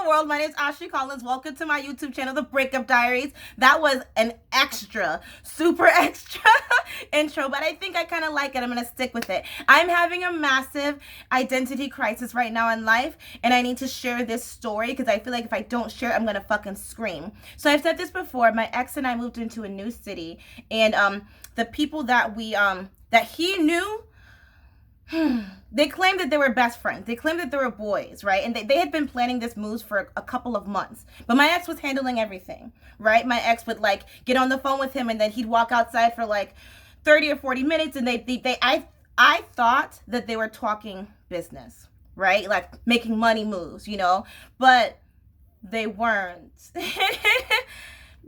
world. My name is Ashley Collins. Welcome to my YouTube channel, The Breakup Diaries. That was an extra, super extra intro, but I think I kind of like it. I'm going to stick with it. I'm having a massive identity crisis right now in life, and I need to share this story because I feel like if I don't share it, I'm going to fucking scream. So I've said this before. My ex and I moved into a new city, and the people that that he knew, they claimed that they were best friends. They claimed that they were boys, right? And they had been planning this move for a couple of months. But my ex was handling everything, right? My ex would like get on the phone with him, and then he'd walk outside for like 30 or 40 minutes, and I thought that they were talking business, right? Like making money moves, but they weren't.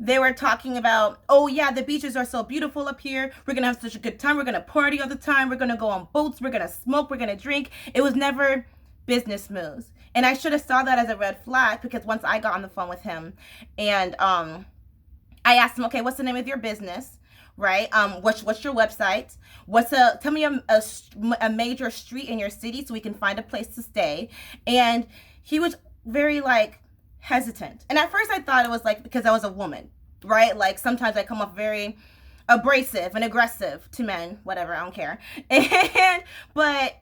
They were talking about, oh yeah, the beaches are so beautiful up here. We're going to have such a good time. We're going to party all the time. We're going to go on boats. We're going to smoke. We're going to drink. It was never business moves. And I should have saw that as a red flag, because once I got on the phone with him and I asked him, okay, what's the name of your business? Right? What's your website? Tell me a major street in your city so we can find a place to stay. And he was very hesitant. And at first I thought it was because I was a woman, right? Like sometimes I come off very abrasive and aggressive to men, whatever, I don't care. But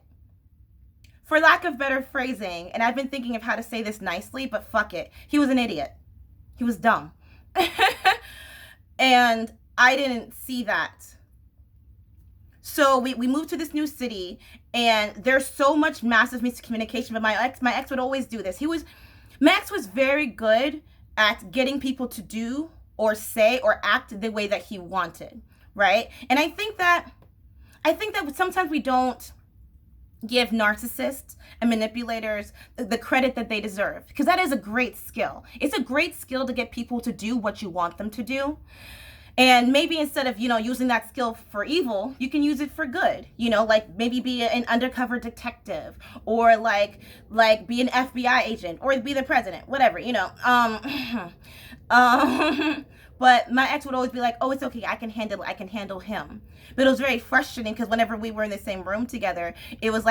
for lack of better phrasing, and I've been thinking of how to say this nicely, but fuck it. He was an idiot. He was dumb. And I didn't see that. So we moved to this new city, and there's so much massive miscommunication. But my ex would always do this. Max was very good at getting people to do or say or act the way that he wanted, right? And I think that sometimes we don't give narcissists and manipulators the credit that they deserve, because that is a great skill. It's a great skill to get people to do what you want them to do. And maybe instead of, using that skill for evil, you can use it for good. Like maybe be an undercover detective, or like be an FBI agent, or be the president, whatever, But my ex would always be like, oh, it's okay, I can handle him. But it was very frustrating, because whenever we were in the same room together, it was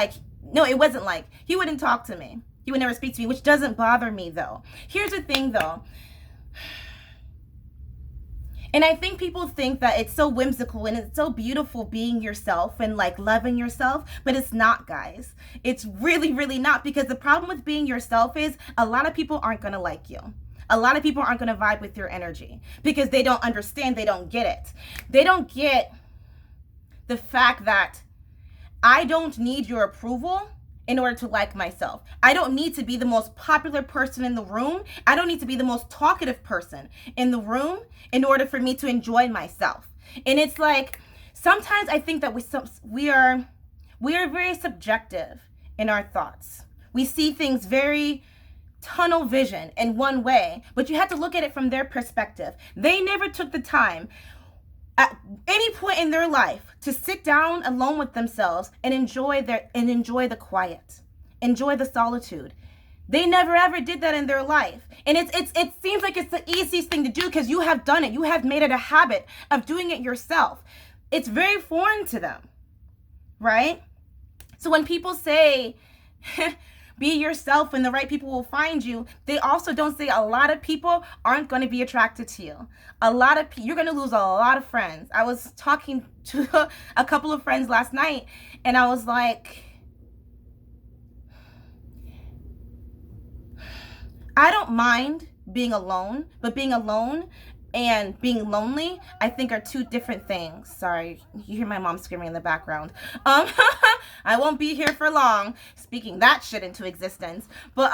no, it wasn't he wouldn't talk to me. He would never speak to me, which doesn't bother me though. Here's the thing though. And I think people think that it's so whimsical and it's so beautiful being yourself and loving yourself, but it's not, guys. It's really, really not, because the problem with being yourself is a lot of people aren't going to like you. A lot of people aren't going to vibe with your energy because they don't understand. They don't get it. They don't get the fact that I don't need your approval in order to like myself. I don't need to be the most popular person in the room. I don't need to be the most talkative person in the room in order for me to enjoy myself. And it's sometimes I think that we are very subjective in our thoughts. We see things very tunnel vision in one way, but you have to look at it from their perspective. They never took the time at any point in their life to sit down alone with themselves and enjoy the quiet, enjoy the solitude. They never ever did that in their life. And it seems like it's the easiest thing to do because you have done it. You have made it a habit of doing it yourself. It's very foreign to them, right? So when people say, be yourself and the right people will find you, they also don't say a lot of people aren't going to be attracted to you. You're going to lose a lot of friends. I was talking to a couple of friends last night, and I was like, I don't mind being alone, but being alone and being lonely, I think, are two different things. Sorry, you hear my mom screaming in the background. I won't be here for long speaking that shit into existence. But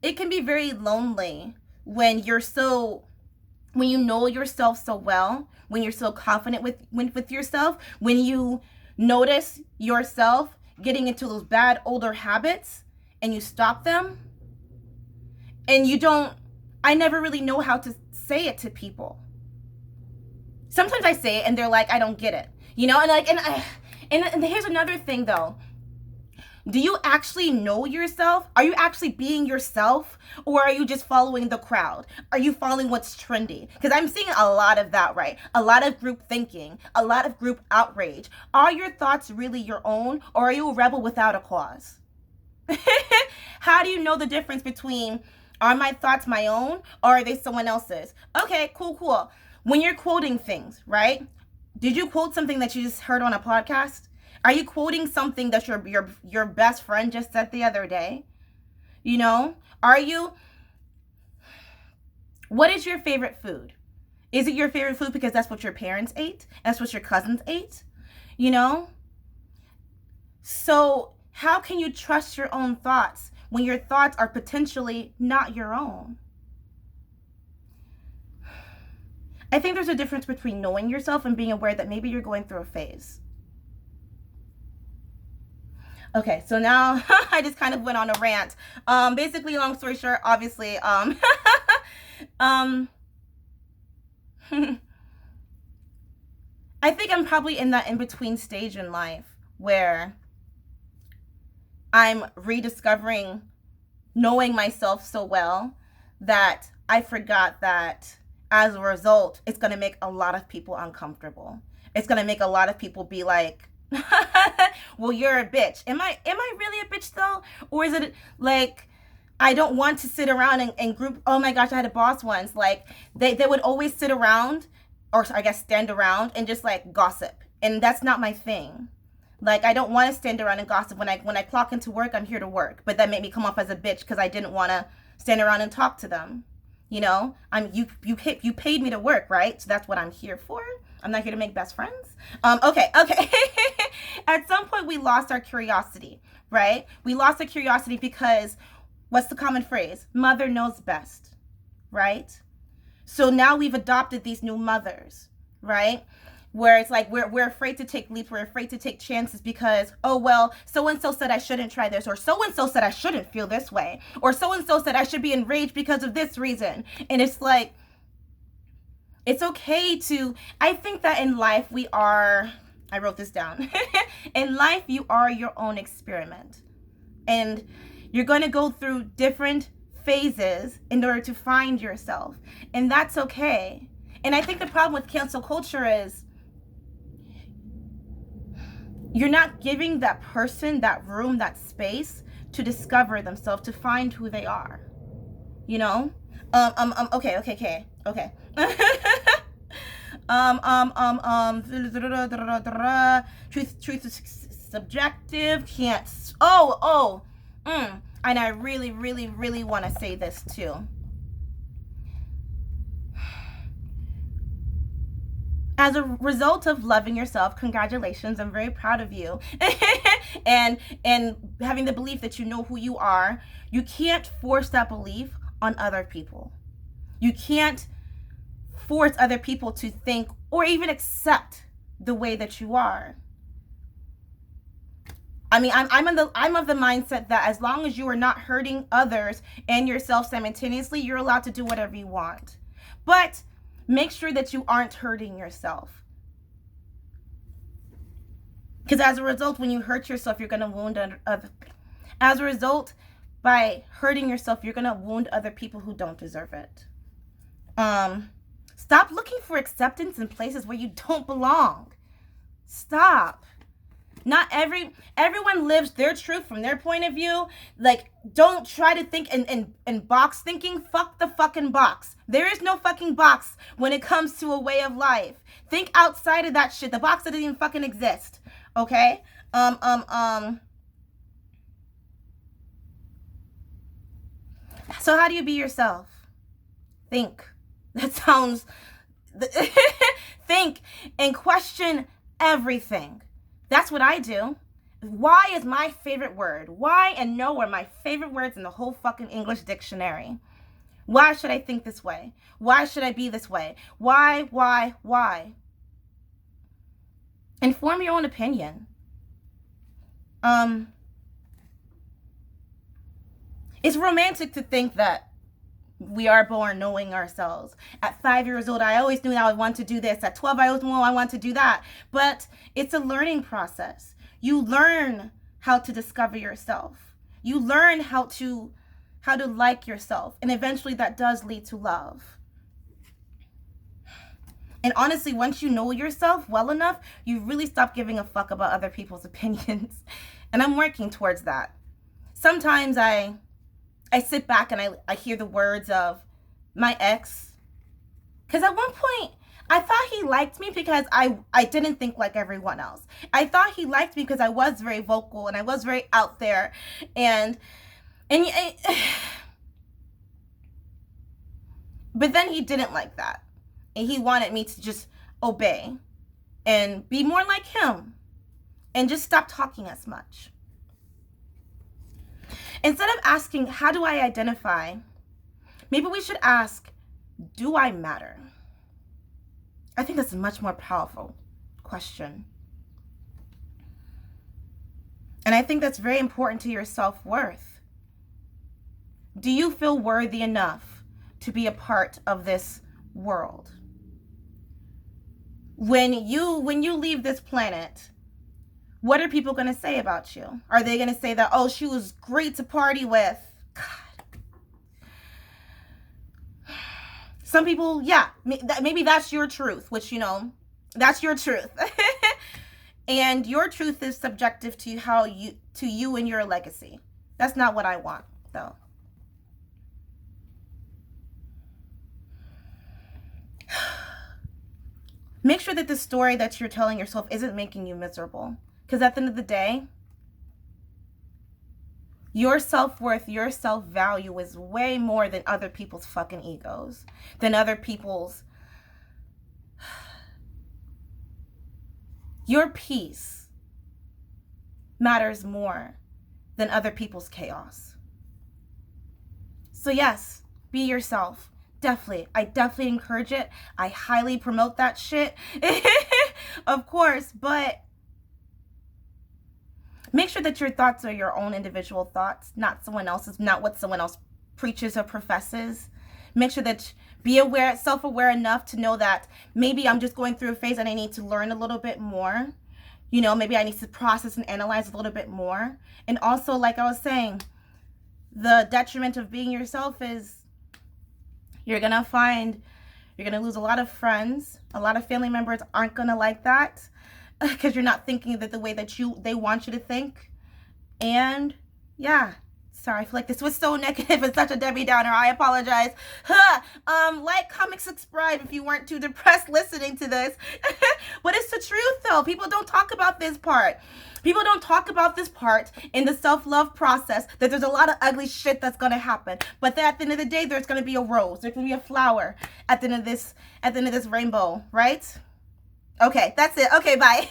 it can be very lonely when you know yourself so well, when you're so confident with yourself, when you notice yourself getting into those bad older habits and you stop them. And I never really know how to say it to people. Sometimes I say it and they're like, I don't get it. And here's another thing though. Do you actually know yourself? Are you actually being yourself? Or are you just following the crowd? Are you following what's trendy? Because I'm seeing a lot of that, right? A lot of group thinking, a lot of group outrage. Are your thoughts really your own, or are you a rebel without a cause? How do you know the difference between, are my thoughts my own or are they someone else's? Okay, cool. When you're quoting things, right? Did you quote something that you just heard on a podcast? Are you quoting something that your best friend just said the other day? You know? What is your favorite food? Is it your favorite food because that's what your parents ate? That's what your cousins ate? You know? So how can you trust your own thoughts when your thoughts are potentially not your own? I think there's a difference between knowing yourself and being aware that maybe you're going through a phase. Okay, so now I just kind of went on a rant. Basically, long story short, obviously, I think I'm probably in that in-between stage in life where I'm rediscovering knowing myself so well that I forgot that as a result, it's going to make a lot of people uncomfortable. It's going to make a lot of people be like, well, you're a bitch. Am I really a bitch though? Or is it like, I don't want to sit around and group. Oh my gosh, I had a boss once. Like they would always sit around, or I guess stand around and just like gossip. And that's not my thing. Like I don't want to stand around and gossip. When I clock into work, I'm here to work. But that made me come off as a bitch because I didn't want to stand around and talk to them. You know, you paid me to work, right? So that's what I'm here for. I'm not here to make best friends. Okay. At some point we lost our curiosity, right? We lost our curiosity because what's the common phrase? Mother knows best, right? So now we've adopted these new mothers, right? Where it's like we're afraid to take leaps, we're afraid to take chances because, oh, well, so-and-so said I shouldn't try this, or so-and-so said I shouldn't feel this way, or so-and-so said I should be enraged because of this reason. And it's like, it's okay to, I think that in life I wrote this down. In life, you are your own experiment. And you're going to go through different phases in order to find yourself. And that's okay. And I think the problem with cancel culture is you're not giving that person that room, that space to discover themselves, to find who they are. You know? Okay. Truth is subjective. Can't. And I really want to say this too. As a result of loving yourself, congratulations, I'm very proud of you. and having the belief that you know who you are, you can't force that belief on other people. You can't force other people to think or even accept the way that you are. I mean, I'm of the mindset that as long as you are not hurting others and yourself simultaneously, you're allowed to do whatever you want. But make sure that you aren't hurting yourself. Because as a result, when you hurt yourself, you're going to wound other. As a result, by hurting yourself, you're going to wound other people who don't deserve it. Stop looking for acceptance in places where you don't belong. Stop. Not everyone lives their truth from their point of view. Like, don't try to think in box thinking. Fuck the fucking box. There is no fucking box when it comes to a way of life. Think outside of that shit. The box doesn't even fucking exist. Okay? So how do you be yourself? Think. That sounds... Think and question everything. That's what I do. Why is my favorite word? Why and no are my favorite words in the whole fucking English dictionary. Why should I think this way? Why should I be this way? Why? And form your own opinion. It's romantic to think that we are born knowing ourselves. At 5 years old, I always knew I would want to do this. At 12, I always knew I want to do that. But it's a learning process. You learn how to discover yourself. You learn how to like yourself. And eventually that does lead to love. And honestly, once you know yourself well enough, you really stop giving a fuck about other people's opinions. And I'm working towards that. Sometimes I I sit back and I hear the words of my ex. Because at one point, I thought he liked me because I didn't think like everyone else. I thought he liked me because I was very vocal and I was very out there. And but then he didn't like that. And he wanted me to just obey and be more like him and just stop talking as much. Instead of asking, how do I identify? Maybe we should ask, do I matter? I think that's a much more powerful question. And I think that's very important to your self-worth. Do you feel worthy enough to be a part of this world? When you leave this planet, what are people going to say about you? Are they going to say that, oh, she was great to party with? God. Some people, yeah, maybe that's your truth, which, that's your truth. And your truth is subjective to you and your legacy. That's not what I want, though. Make sure that the story that you're telling yourself isn't making you miserable. Because at the end of the day, your self-worth, your self-value is way more than other people's fucking egos. Than other people's... Your peace matters more than other people's chaos. So yes, be yourself. Definitely. I definitely encourage it. I highly promote that shit. Of course, but make sure that your thoughts are your own individual thoughts, not someone else's, not what someone else preaches or professes. Make sure that be aware, self-aware enough to know that maybe I'm just going through a phase and I need to learn a little bit more. Maybe I need to process and analyze a little bit more. And also, like I was saying, the detriment of being yourself is you're going to lose a lot of friends. A lot of family members aren't going to like that because you're not thinking that the way that they want you to think. And yeah, sorry, I feel like this was so negative and such a Debbie Downer. I apologize. Like, comment, subscribe if you weren't too depressed listening to this. But it's the truth, though. People don't talk about this part. People don't talk about this part in the self-love process, that there's a lot of ugly shit that's going to happen. But then at the end of the day, there's going to be a rose. There's going to be a flower at the end of this rainbow, right? Okay, that's it. Okay, bye.